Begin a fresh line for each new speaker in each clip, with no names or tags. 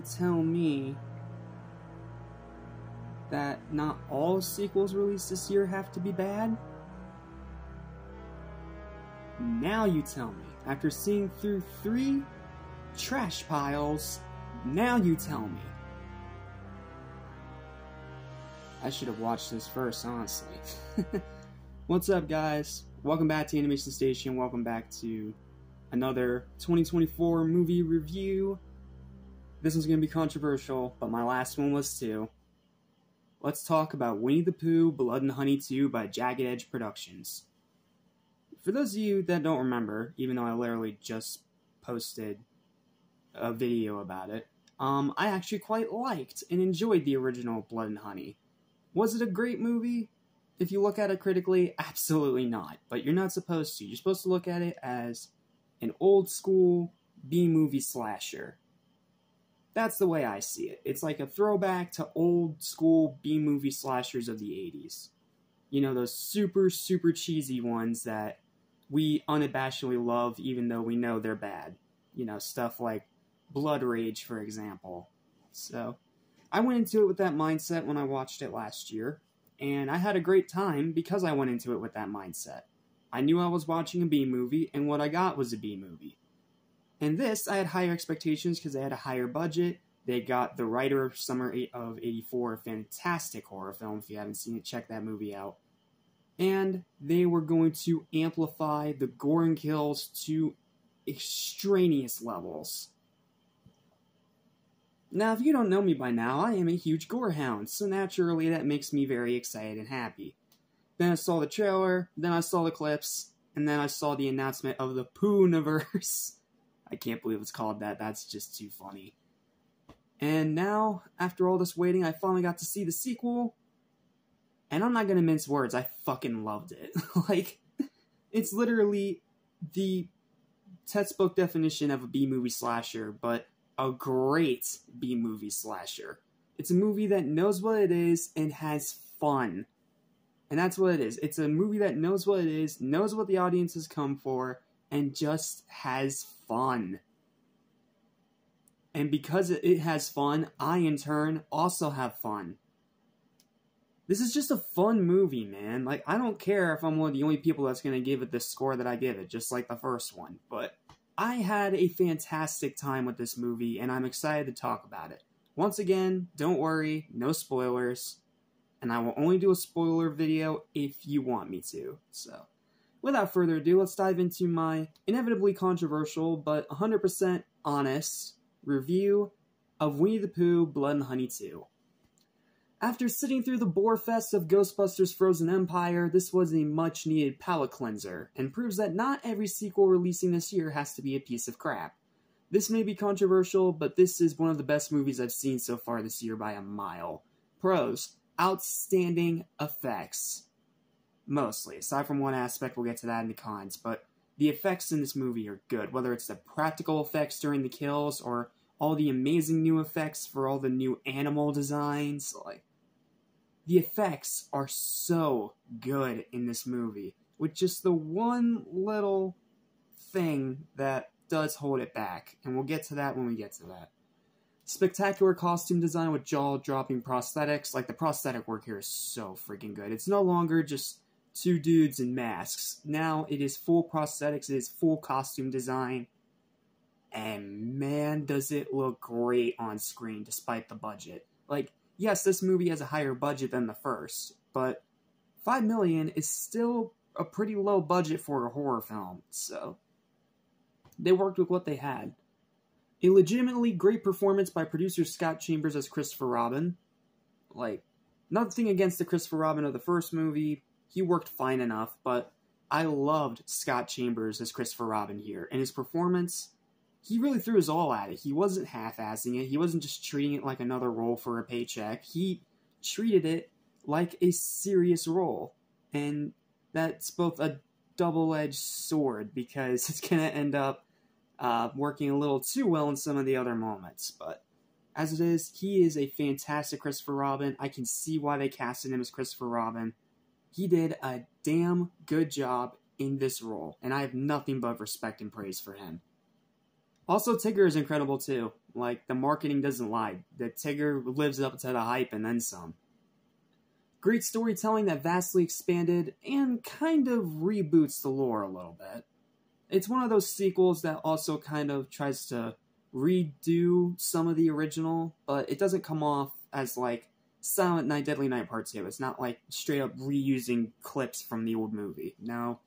tell me that not all sequels released this year have to be bad? Now you tell me. After seeing through 3 trash piles, now you tell me. I should have watched this first, honestly. What's up, guys? Welcome back to Animation Station. Welcome back to another 2024 movie review. This one's going to be controversial, but my last one was too. Let's talk about Winnie the Pooh, Blood and Honey 2 by Jagged Edge Productions. For those of you that don't remember, even though I literally just posted a video about it, I actually quite liked and enjoyed the original Blood and Honey. Was it a great movie? If you look at it critically, absolutely not. But you're not supposed to. You're supposed to look at it as an old school B-movie slasher. That's the way I see it. It's like a throwback to old school B-movie slashers of the 80s. You know, those super, super cheesy ones that we unabashedly love even though we know they're bad. You know, stuff like Blood Rage, for example. So, I went into it with that mindset when I watched it last year. And I had a great time because I went into it with that mindset. I knew I was watching a B-movie, and what I got was a B-movie. And this, I had higher expectations because they had a higher budget. They got The Writer of Summer of '84, a fantastic horror film. If you haven't seen it, check that movie out. And they were going to amplify the gore and kills to extraneous levels. Now, if you don't know me by now, I am a huge Gorehound, so naturally that makes me very excited and happy. Then I saw the trailer, then I saw the clips, and then I saw the announcement of the Pooh-niverse. I can't believe it's called that, that's just too funny. And now, after all this waiting, I finally got to see the sequel, and I'm not gonna mince words, I fucking loved it. Like, it's literally the textbook definition of a B-movie slasher, but a great B-movie slasher. It's a movie that knows what it is and has fun. And that's what it is. It's a movie that knows what it is, knows what the audience has come for, and just has fun. And because it has fun, I in turn also have fun. This is just a fun movie, man. Like, I don't care if I'm one of the only people that's going to give it the score that I give it, just like the first one. But I had a fantastic time with this movie, and I'm excited to talk about it. Once again, don't worry, no spoilers. And I will only do a spoiler video if you want me to. So, without further ado, let's dive into my inevitably controversial, but 100% honest review of Winnie the Pooh, Blood and Honey 2. After sitting through the bore fest of Ghostbusters Frozen Empire, this was a much-needed palate cleanser, and proves that not every sequel releasing this year has to be a piece of crap. This may be controversial, but this is one of the best movies I've seen so far this year by a mile. Pros: outstanding effects. Mostly. Aside from one aspect, we'll get to that in the cons, but the effects in this movie are good, whether it's the practical effects during the kills, or all the amazing new effects for all the new animal designs. Like, the effects are so good in this movie, with just the one little thing that does hold it back, and we'll get to that when we get to that. Spectacular costume design with jaw-dropping prosthetics. Like, the prosthetic work here is so freaking good. It's no longer just 2 dudes in masks. Now it is full prosthetics, it is full costume design. And man, does it look great on screen despite the budget. Like, yes, this movie has a higher budget than the first, but $5 million is still a pretty low budget for a horror film, so they worked with what they had. A legitimately great performance by producer Scott Chambers as Christopher Robin. Like, nothing against the Christopher Robin of the first movie, he worked fine enough, but I loved Scott Chambers as Christopher Robin here, and his performance, he really threw his all at it. He wasn't half-assing it. He wasn't just treating it like another role for a paycheck. He treated it like a serious role. And that's both a double-edged sword, because it's going to end up working a little too well in some of the other moments. But as it is, he is a fantastic Christopher Robin. I can see why they casted him as Christopher Robin. He did a damn good job in this role, and I have nothing but respect and praise for him. Also, Tigger is incredible too. Like, the marketing doesn't lie. The Tigger lives up to the hype and then some. Great storytelling that vastly expanded and kind of reboots the lore a little bit. It's one of those sequels that also kind of tries to redo some of the original, but it doesn't come off as like Silent Night, Deadly Night Part 2. It's not like straight up reusing clips from the old movie. Now,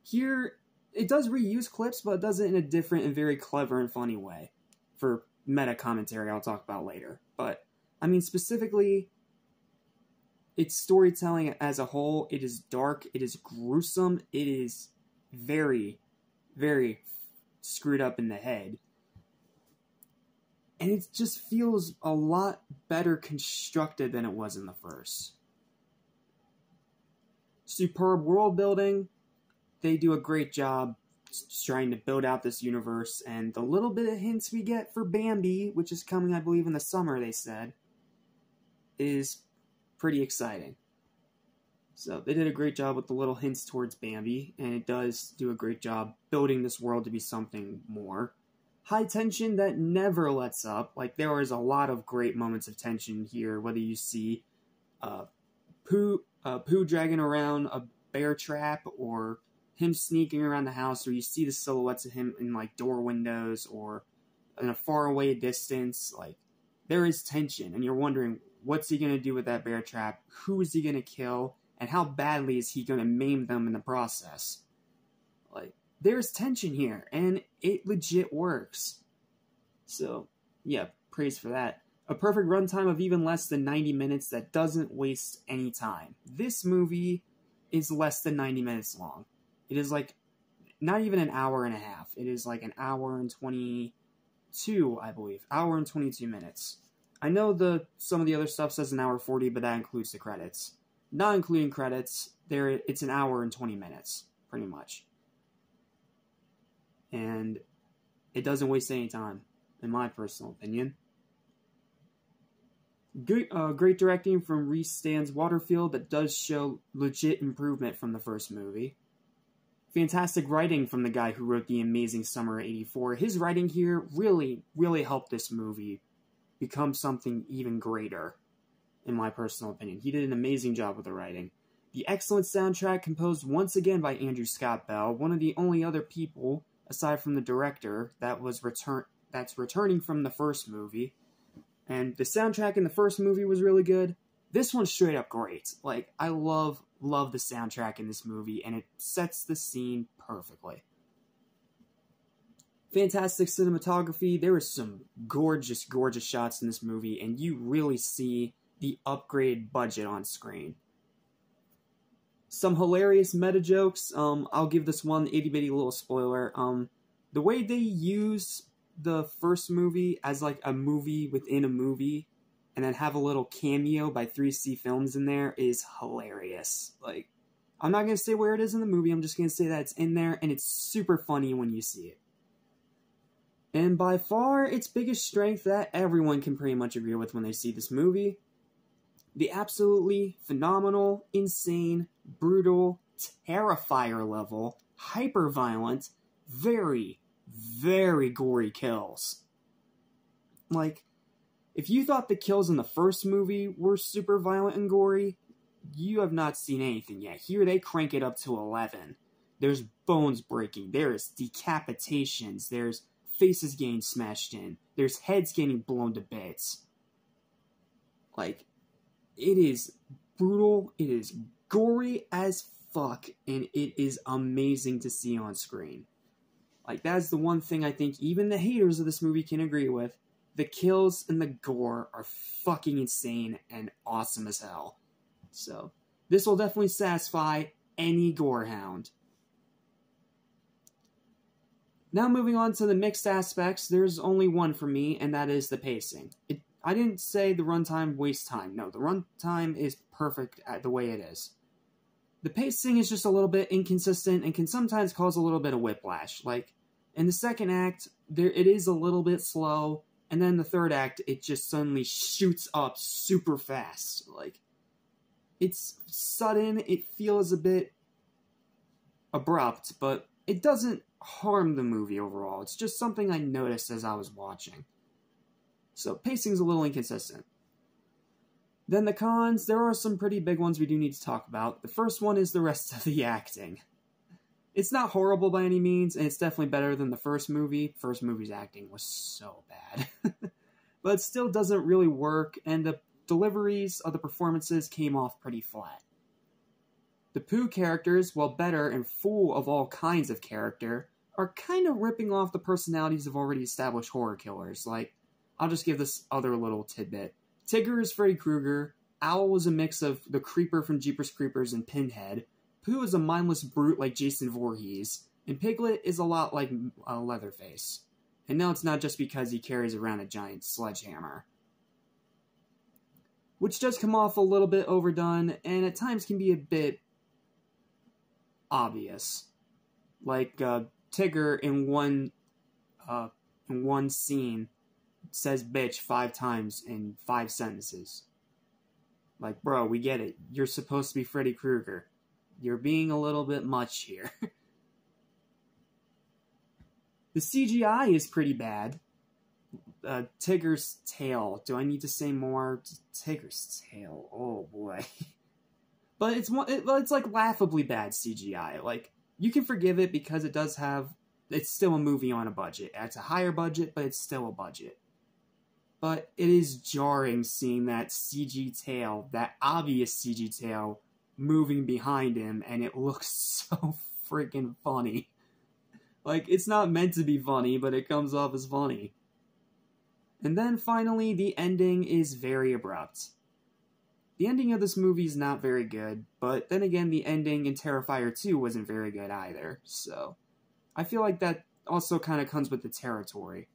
here, it does reuse clips, but it does it in a different and very clever and funny way. For meta commentary I'll talk about later. But, I mean, specifically, its storytelling as a whole, it is dark, it is gruesome, it is very, very screwed up in the head. And it just feels a lot better constructed than it was in the first. Superb world building. They do a great job trying to build out this universe, and the little bit of hints we get for Bambi, which is coming, I believe, in the summer, they said, is pretty exciting. So they did a great job with the little hints towards Bambi, and it does do a great job building this world to be something more. High tension that never lets up. Like, there is a lot of great moments of tension here, whether you see Pooh dragging around a bear trap, or him sneaking around the house, or you see the silhouettes of him in, like, door windows, or in a faraway distance. Like, there is tension, and you're wondering, what's he going to do with that bear trap? Who is he going to kill? And how badly is he going to maim them in the process? Like, there's tension here, and it legit works. So, yeah, praise for that. A perfect runtime of even less than 90 minutes that doesn't waste any time. This movie is less than 90 minutes long. It is like, not even an hour and a half. It is like an hour and 22, I believe. Hour and 22 minutes. I know some of the other stuff says an hour 40, but that includes the credits. Not including credits, it's an hour and 20 minutes, pretty much. And it doesn't waste any time, in my personal opinion. Great directing from Rhys Stans Waterfield that does show legit improvement from the first movie. Fantastic writing from the guy who wrote The Amazing Summer of '84. His writing here really, really helped this movie become something even greater, in my personal opinion. He did an amazing job with the writing. The excellent soundtrack composed once again by Andrew Scott Bell, one of the only other people, aside from the director, that's returning from the first movie. And the soundtrack in the first movie was really good. This one's straight up great. Like, I love the soundtrack in this movie, and it sets the scene perfectly. Fantastic cinematography. There are some gorgeous, gorgeous shots in this movie, and you really see the upgraded budget on screen. Some hilarious meta jokes. I'll give this one itty-bitty little spoiler. The way they use the first movie as like a movie within a movie, and then have a little cameo by 3C Films in there is hilarious. Like, I'm not going to say where it is in the movie, I'm just going to say that it's in there, and it's super funny when you see it. And by far, its biggest strength that everyone can pretty much agree with when they see this movie, the absolutely phenomenal, insane, brutal, Terrifier level, hyper-violent, very, very gory kills. Like, if you thought the kills in the first movie were super violent and gory, you have not seen anything yet. Here they crank it up to 11. There's bones breaking, there's decapitations, there's faces getting smashed in, there's heads getting blown to bits. Like, it is brutal, it is gory as fuck, and it is amazing to see on screen. Like, that's the one thing I think even the haters of this movie can agree with. The kills and the gore are fucking insane and awesome as hell. So, this will definitely satisfy any Gorehound. Now moving on to the mixed aspects, there's only one for me, and that is the pacing. I didn't say the runtime wastes time. No, the runtime is perfect at the way it is. The pacing is just a little bit inconsistent and can sometimes cause a little bit of whiplash. Like, in the second act, it is a little bit slow, and then the third act, it just suddenly shoots up super fast. Like, it's sudden, it feels a bit abrupt, but it doesn't harm the movie overall. It's just something I noticed as I was watching. So, pacing's a little inconsistent. Then the cons, there are some pretty big ones we do need to talk about. The first one is the rest of the acting. It's not horrible by any means, and it's definitely better than the first movie. First movie's acting was so bad. But it still doesn't really work, and the deliveries of the performances came off pretty flat. The Pooh characters, while better and full of all kinds of character, are kind of ripping off the personalities of already established horror killers. Like, I'll just give this other little tidbit. Tigger is Freddy Krueger, Owl is a mix of the Creeper from Jeepers Creepers and Pinhead, Pooh is a mindless brute like Jason Voorhees, and Piglet is a lot like Leatherface. And no, it's not just because he carries around a giant sledgehammer. Which does come off a little bit overdone, and at times can be a bit obvious. Like, Tigger in one scene says bitch 5 times in 5 sentences. Like, bro, we get it. You're supposed to be Freddy Krueger. You're being a little bit much here. The CGI is pretty bad. Tigger's tail. Do I need to say more? Tigger's tail. Oh, boy. But it's like laughably bad CGI. Like, you can forgive it because it does have... It's still a movie on a budget. It's a higher budget, but it's still a budget. But it is jarring seeing that CG tail, that obvious CG tail, moving behind him, and it looks so freaking funny. Like, it's not meant to be funny, but it comes off as funny. And then finally, the ending is very abrupt. The ending of this movie is not very good, but then again, the ending in Terrifier 2 wasn't very good either, so... I feel like that also kind of comes with the territory.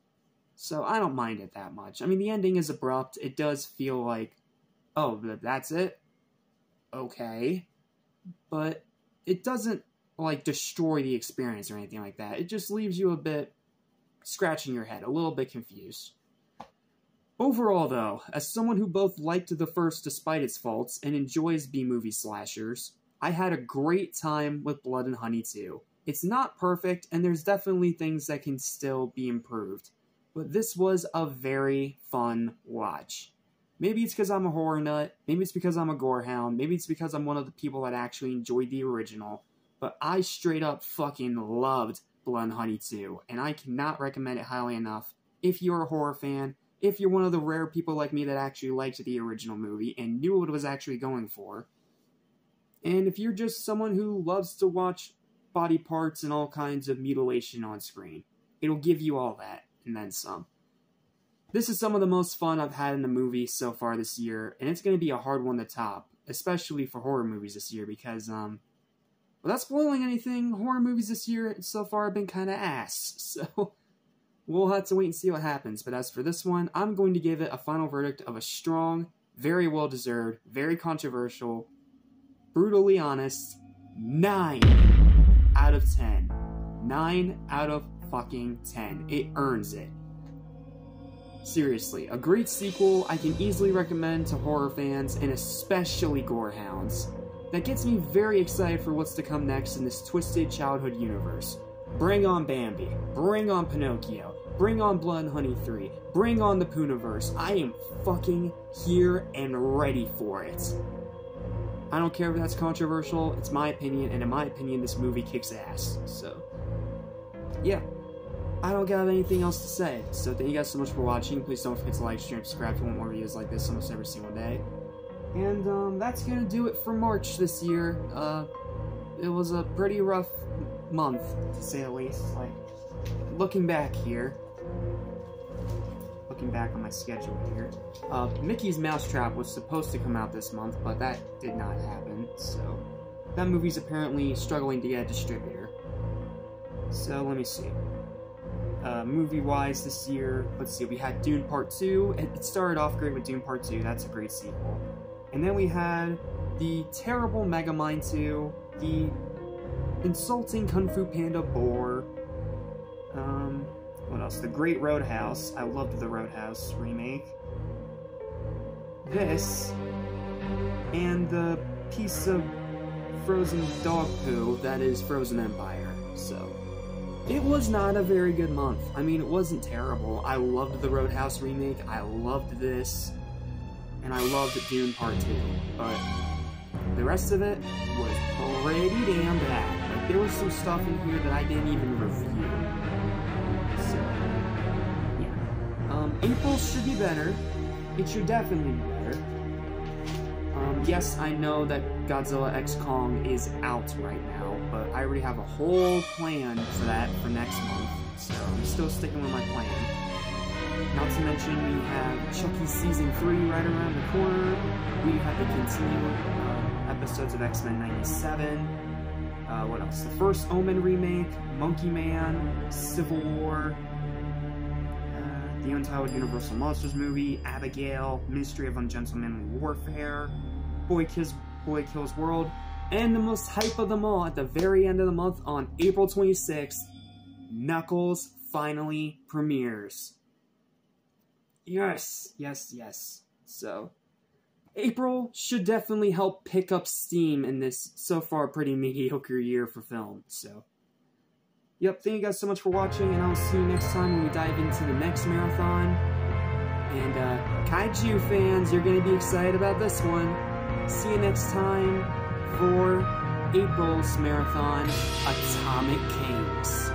So I don't mind it that much. I mean, the ending is abrupt. It does feel like, oh, that's it? Okay. But it doesn't, like, destroy the experience or anything like that. It just leaves you a bit scratching your head, a little bit confused. Overall, though, as someone who both liked the first despite its faults and enjoys B-movie slashers, I had a great time with Blood and Honey 2. It's not perfect, and there's definitely things that can still be improved. But this was a very fun watch. Maybe it's because I'm a horror nut, maybe it's because I'm a Gorehound, maybe it's because I'm one of the people that actually enjoyed the original, but I straight up fucking loved Blood and Honey 2, and I cannot recommend it highly enough. If you're a horror fan, if you're one of the rare people like me that actually liked the original movie and knew what it was actually going for, and if you're just someone who loves to watch body parts and all kinds of mutilation on screen, it'll give you all that, and then some. This is some of the most fun I've had in a movie so far this year, and it's going to be a hard one to top, especially for horror movies this year, because, without spoiling anything, horror movies this year so far have been kind of ass, so we'll have to wait and see what happens. But as for this one, I'm going to give it a final verdict of a strong, very well-deserved, very controversial, brutally honest, 9 out of 10. 9 out of fucking 10. It earns it. Seriously, a great sequel I can easily recommend to horror fans, and especially Gorehounds. That gets me very excited for what's to come next in this twisted childhood universe. Bring on Bambi. Bring on Pinocchio. Bring on Blood and Honey 3. Bring on the Poohniverse. I am fucking here and ready for it. I don't care if that's controversial, it's my opinion, and in my opinion, this movie kicks ass. So, yeah. I don't got anything else to say. So thank you guys so much for watching. Please don't forget to like, share, and subscribe if you want more videos like this almost every single day. And, that's gonna do it for March this year. It was a pretty rough month, to say the least. Like, looking back here, looking back on my schedule here, Mickey's Mousetrap was supposed to come out this month, but that did not happen, so that movie's apparently struggling to get a distributor. So, let me see. Movie-wise this year, let's see, we had Dune Part 2, and it started off great with Dune Part 2, that's a great sequel. And then we had the terrible Megamind 2, the insulting Kung Fu Panda Boar, what else? The Great Roadhouse. I loved the Roadhouse remake. This, and the piece of frozen dog poo that is Frozen Empire. So, It was not a very good month. I mean, it wasn't terrible. I loved the Roadhouse remake, I loved this, and I loved Dune Part 2, but the rest of it was pretty damn bad. Like, there was some stuff in here that I didn't even review. So, yeah. April should be better. It should definitely be better. Yes, I know that Godzilla X Kong is out right now, but I already have a whole plan for that for next month, so I'm still sticking with my plan. Not to mention, we have Chucky Season 3 right around the corner. We have the continued episodes of X-Men 97. What else? The first Omen remake, Monkey Man, Civil War, the untitled Universal Monsters movie, Abigail, Ministry of Ungentlemanly Warfare, Boy Kills World, and the most hype of them all at the very end of the month on April 26th, Knuckles finally premieres. Yes, yes, yes. So, April should definitely help pick up steam in this so far pretty mediocre year for film, so. Yep, thank you guys so much for watching, and I'll see you next time when we dive into the next marathon. And, Kaiju fans, you're gonna be excited about this one. See you next time for April's marathon, Atomic Kings.